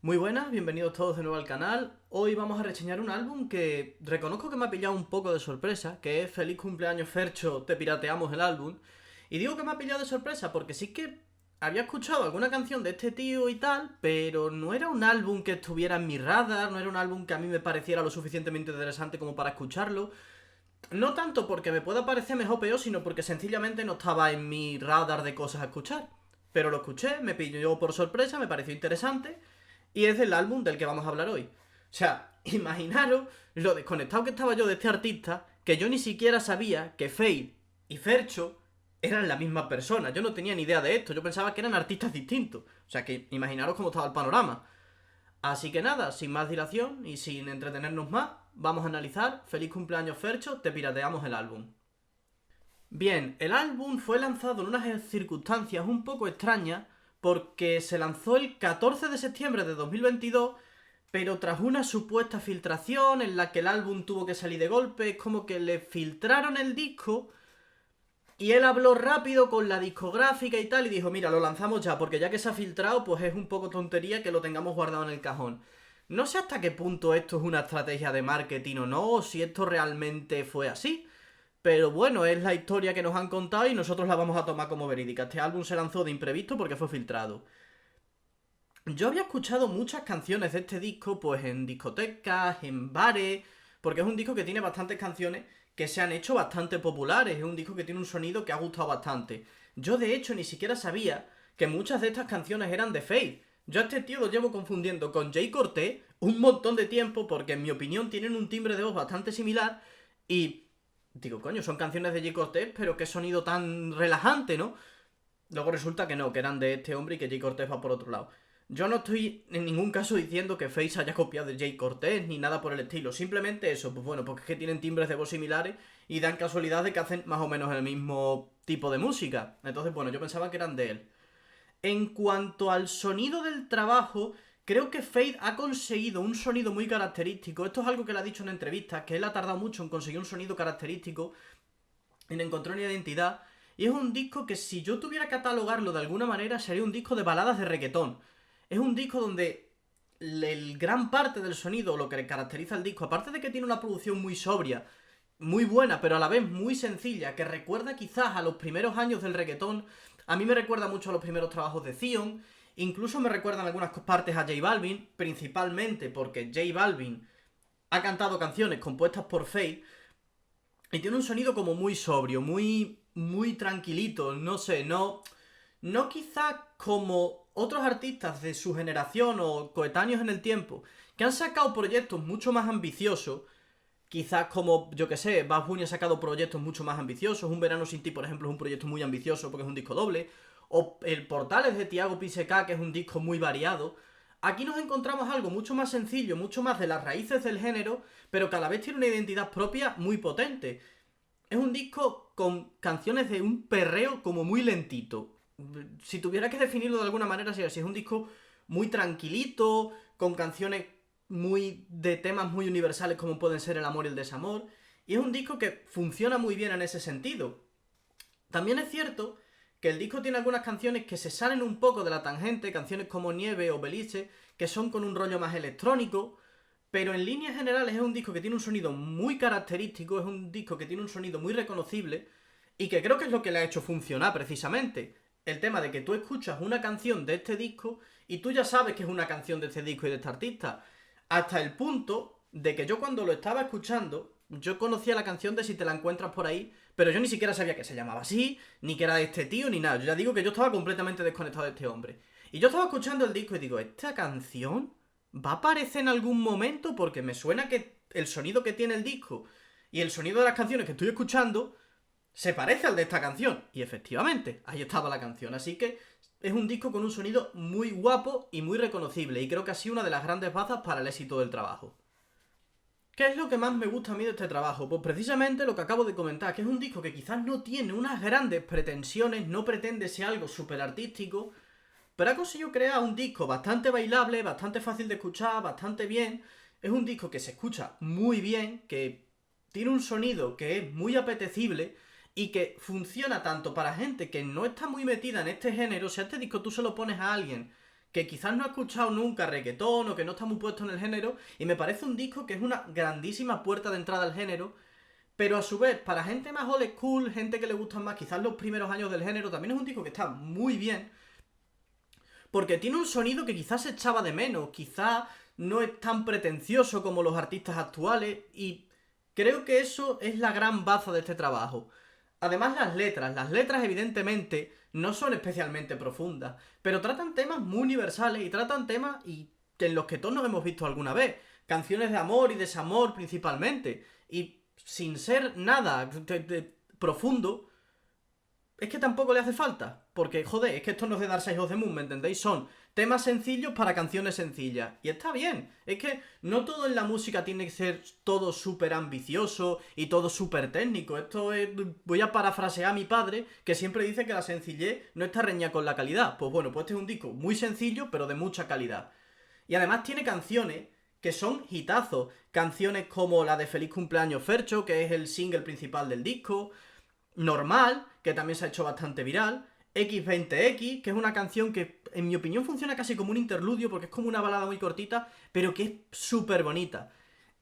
Muy buenas, bienvenidos todos de nuevo al canal. Hoy vamos a reseñar un álbum que reconozco que me ha pillado un poco de sorpresa, que es Feliz cumpleaños Fercho, te pirateamos el álbum. Y digo que me ha pillado de sorpresa porque sí que había escuchado alguna canción de este tío y tal, pero no era un álbum que estuviera en mi radar, no era un álbum que a mí me pareciera lo suficientemente interesante como para escucharlo. No tanto porque me pueda parecer mejor o peor, sino porque sencillamente no estaba en mi radar de cosas a escuchar. Pero lo escuché, me pilló por sorpresa, me pareció interesante y es del álbum del que vamos a hablar hoy. O sea, imaginaros lo desconectado que estaba yo de este artista, que yo ni siquiera sabía que Fade y Fercho eran la misma persona. Yo no tenía ni idea de esto, yo pensaba que eran artistas distintos. O sea que imaginaros cómo estaba el panorama. Así que nada, sin más dilación y sin entretenernos más, vamos a analizar Feliz cumpleaños Fercho, te pirateamos el álbum. Bien, el álbum fue lanzado en unas circunstancias un poco extrañas porque se lanzó el 14 de septiembre de 2022, pero tras una supuesta filtración en la que el álbum tuvo que salir de golpe, es como que le filtraron el disco y él habló rápido con la discográfica y tal y dijo, mira, lo lanzamos ya, porque ya que se ha filtrado, pues es un poco tontería que lo tengamos guardado en el cajón. No sé hasta qué punto esto es una estrategia de marketing o no, o si esto realmente fue así. Pero bueno, es la historia que nos han contado y nosotros la vamos a tomar como verídica. Este álbum se lanzó de imprevisto porque fue filtrado. Yo había escuchado muchas canciones de este disco, pues en discotecas, en bares, porque es un disco que tiene bastantes canciones que se han hecho bastante populares, es un disco que tiene un sonido que ha gustado bastante. Yo de hecho ni siquiera sabía que muchas de estas canciones eran de Faith. Yo a este tío lo llevo confundiendo con Jay Cortez un montón de tiempo porque en mi opinión tienen un timbre de voz bastante similar y digo, coño, son canciones de Jay Cortez, pero qué sonido tan relajante, ¿no? Luego resulta que no, que eran de este hombre y que Jay Cortez va por otro lado. Yo no estoy en ningún caso diciendo que Face haya copiado de Jay Cortez ni nada por el estilo. Simplemente eso, pues bueno, porque es que tienen timbres de voz similares y dan casualidad de que hacen más o menos el mismo tipo de música. Entonces, bueno, yo pensaba que eran de él. En cuanto al sonido del trabajo, creo que Fade ha conseguido un sonido muy característico. Esto es algo que él ha dicho en entrevistas, que él ha tardado mucho en conseguir un sonido característico, en encontrar una identidad. Y es un disco que si yo tuviera que catalogarlo de alguna manera sería un disco de baladas de reggaetón. Es un disco donde el gran parte del sonido, lo que le caracteriza al disco, aparte de que tiene una producción muy sobria, muy buena, pero a la vez muy sencilla, que recuerda quizás a los primeros años del reggaetón, a mí me recuerda mucho a los primeros trabajos de Zion, incluso me recuerda en algunas partes a J Balvin, principalmente porque J Balvin ha cantado canciones compuestas por Faith, y tiene un sonido como muy sobrio, muy tranquilito, no sé, no quizás como otros artistas de su generación o coetáneos en el tiempo, que han sacado proyectos mucho más ambiciosos, quizás como, yo que sé, Bad Bunny ha sacado proyectos mucho más ambiciosos, Un Verano Sin Ti, por ejemplo, es un proyecto muy ambicioso porque es un disco doble, o el Portales de Tiago PSK, que es un disco muy variado. Aquí nos encontramos algo mucho más sencillo, mucho más de las raíces del género, pero que a la vez tiene una identidad propia muy potente. Es un disco con canciones de un perreo como muy lentito. Si tuviera que definirlo de alguna manera, sería así. Es un disco muy tranquilito, con canciones muy de temas muy universales como pueden ser el amor y el desamor. Y es un disco que funciona muy bien en ese sentido. También es cierto que el disco tiene algunas canciones que se salen un poco de la tangente, canciones como Nieve o Belice, que son con un rollo más electrónico, pero en líneas generales es un disco que tiene un sonido muy característico, es un disco que tiene un sonido muy reconocible y que creo que es lo que le ha hecho funcionar precisamente. El tema de que tú escuchas una canción de este disco y tú ya sabes que es una canción de este disco y de este artista. Hasta el punto de que yo cuando lo estaba escuchando, yo conocía la canción de Si te la encuentras por ahí, pero yo ni siquiera sabía que se llamaba así, ni que era de este tío, ni nada. Yo ya digo que yo estaba completamente desconectado de este hombre. Y yo estaba escuchando el disco y digo, ¿esta canción va a aparecer en algún momento? Porque me suena que el sonido que tiene el disco y el sonido de las canciones que estoy escuchando se parece al de esta canción. Y efectivamente, ahí estaba la canción. Así que es un disco con un sonido muy guapo y muy reconocible. Y creo que ha sido una de las grandes bazas para el éxito del trabajo. ¿Qué es lo que más me gusta a mí de este trabajo? Pues precisamente lo que acabo de comentar, que es un disco que quizás no tiene unas grandes pretensiones, no pretende ser algo súper artístico, pero ha conseguido crear un disco bastante bailable, bastante fácil de escuchar, bastante bien. Es un disco que se escucha muy bien, que tiene un sonido que es muy apetecible y que funciona tanto para gente que no está muy metida en este género. Si a este disco tú se lo pones a alguien que quizás no ha escuchado nunca reggaetón o que no está muy puesto en el género, y me parece un disco que es una grandísima puerta de entrada al género, pero a su vez, para gente más old school, gente que le gustan más quizás los primeros años del género, también es un disco que está muy bien, porque tiene un sonido que quizás se echaba de menos, quizás no es tan pretencioso como los artistas actuales, y creo que eso es la gran baza de este trabajo. Además las letras evidentemente no son especialmente profundas, pero tratan temas muy universales y tratan temas que en los que todos nos hemos visto alguna vez. Canciones de amor y desamor principalmente. Y sin ser nada profundo, es que tampoco le hace falta. Porque, joder, es que esto no es de Dark Side of the Moon, ¿me entendéis? Son temas sencillos para canciones sencillas. Y está bien. Es que no todo en la música tiene que ser todo súper ambicioso y todo súper técnico. Esto es... Voy a parafrasear a mi padre, que siempre dice que la sencillez no está reñida con la calidad. Pues bueno, pues este es un disco muy sencillo, pero de mucha calidad. Y además tiene canciones que son hitazos. Canciones como la de Feliz Cumpleaños Fercho, que es el single principal del disco. Normal, que también se ha hecho bastante viral. X20X, que es una canción que en mi opinión funciona casi como un interludio porque es como una balada muy cortita, pero que es súper bonita.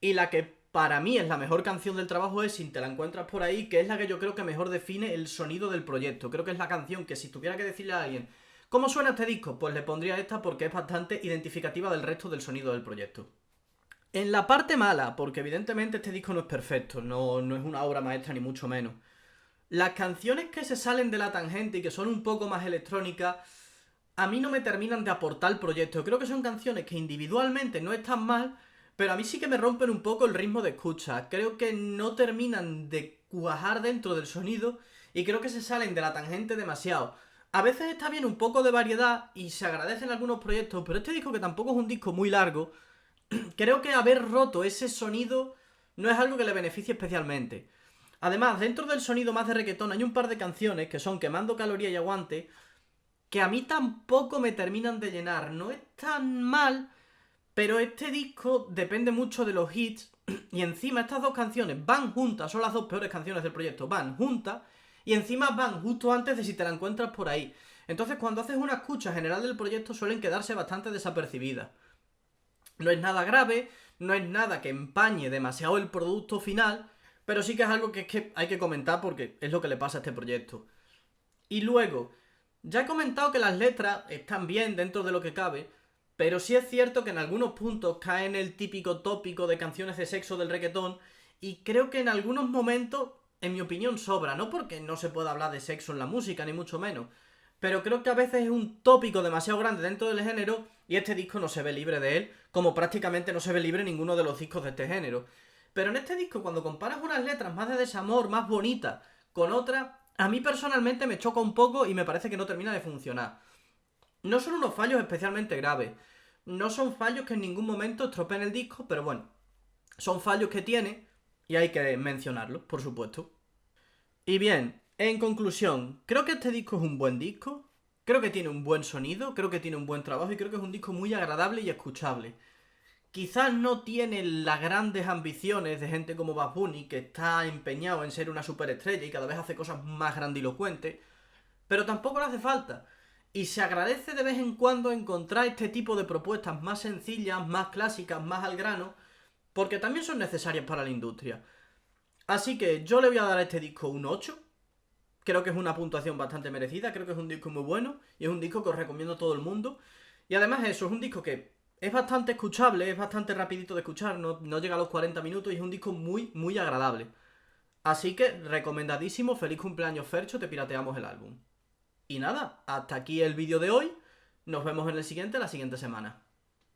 Y la que para mí es la mejor canción del trabajo es Si te la encuentras por ahí, que es la que yo creo que mejor define el sonido del proyecto. Creo que es la canción que si tuviera que decirle a alguien ¿cómo suena este disco? Pues le pondría esta porque es bastante identificativa del resto del sonido del proyecto. En la parte mala, porque evidentemente este disco no es perfecto, no es una obra maestra ni mucho menos. Las canciones que se salen de la tangente y que son un poco más electrónicas, a mí no me terminan de aportar el proyecto. Creo que son canciones que individualmente no están mal, pero a mí sí que me rompen un poco el ritmo de escucha. Creo que no terminan de cuajar dentro del sonido y creo que se salen de la tangente demasiado. A veces está bien un poco de variedad y se agradecen algunos proyectos, pero este disco, que tampoco es un disco muy largo, creo que haber roto ese sonido no es algo que le beneficie especialmente. Además, dentro del sonido más de reggaetón hay un par de canciones que son Quemando Caloría y Aguante, que a mí tampoco me terminan de llenar. No es tan mal, pero este disco depende mucho de los hits, y encima estas dos canciones van juntas, son las dos peores canciones del proyecto, van juntas, y encima van justo antes de Si te la encuentras por ahí. Entonces cuando haces una escucha general del proyecto suelen quedarse bastante desapercibidas. No es nada grave, no es nada que empañe demasiado el producto final, pero sí que es algo que hay que comentar porque es lo que le pasa a este proyecto. Y luego, ya he comentado que las letras están bien dentro de lo que cabe, pero sí es cierto que en algunos puntos caen el típico tópico de canciones de sexo del reggaetón, y creo que en algunos momentos, en mi opinión, sobra. No porque no se pueda hablar de sexo en la música, ni mucho menos, pero creo que a veces es un tópico demasiado grande dentro del género y este disco no se ve libre de él, como prácticamente no se ve libre ninguno de los discos de este género. Pero en este disco, cuando comparas unas letras más de desamor, más bonitas, con otras, a mí personalmente me choca un poco y me parece que no termina de funcionar. No son unos fallos especialmente graves, no son fallos que en ningún momento estropeen el disco, pero bueno, son fallos que tiene y hay que mencionarlos, por supuesto. Y bien, en conclusión, creo que este disco es un buen disco, creo que tiene un buen sonido, creo que tiene un buen trabajo y creo que es un disco muy agradable y escuchable. Quizás no tiene las grandes ambiciones de gente como Bad Bunny, que está empeñado en ser una superestrella y cada vez hace cosas más grandilocuentes, pero tampoco le hace falta. Y se agradece de vez en cuando encontrar este tipo de propuestas más sencillas, más clásicas, más al grano, porque también son necesarias para la industria. Así que yo le voy a dar a este disco un 8. Creo que es una puntuación bastante merecida, creo que es un disco muy bueno y es un disco que os recomiendo a todo el mundo. Y además eso, es un disco que es bastante escuchable, es bastante rapidito de escuchar, no llega a los 40 minutos y es un disco muy, muy agradable. Así que recomendadísimo, feliz cumpleaños Fercho, te pirateamos el álbum. Y nada, hasta aquí el vídeo de hoy, nos vemos en el siguiente, la siguiente semana.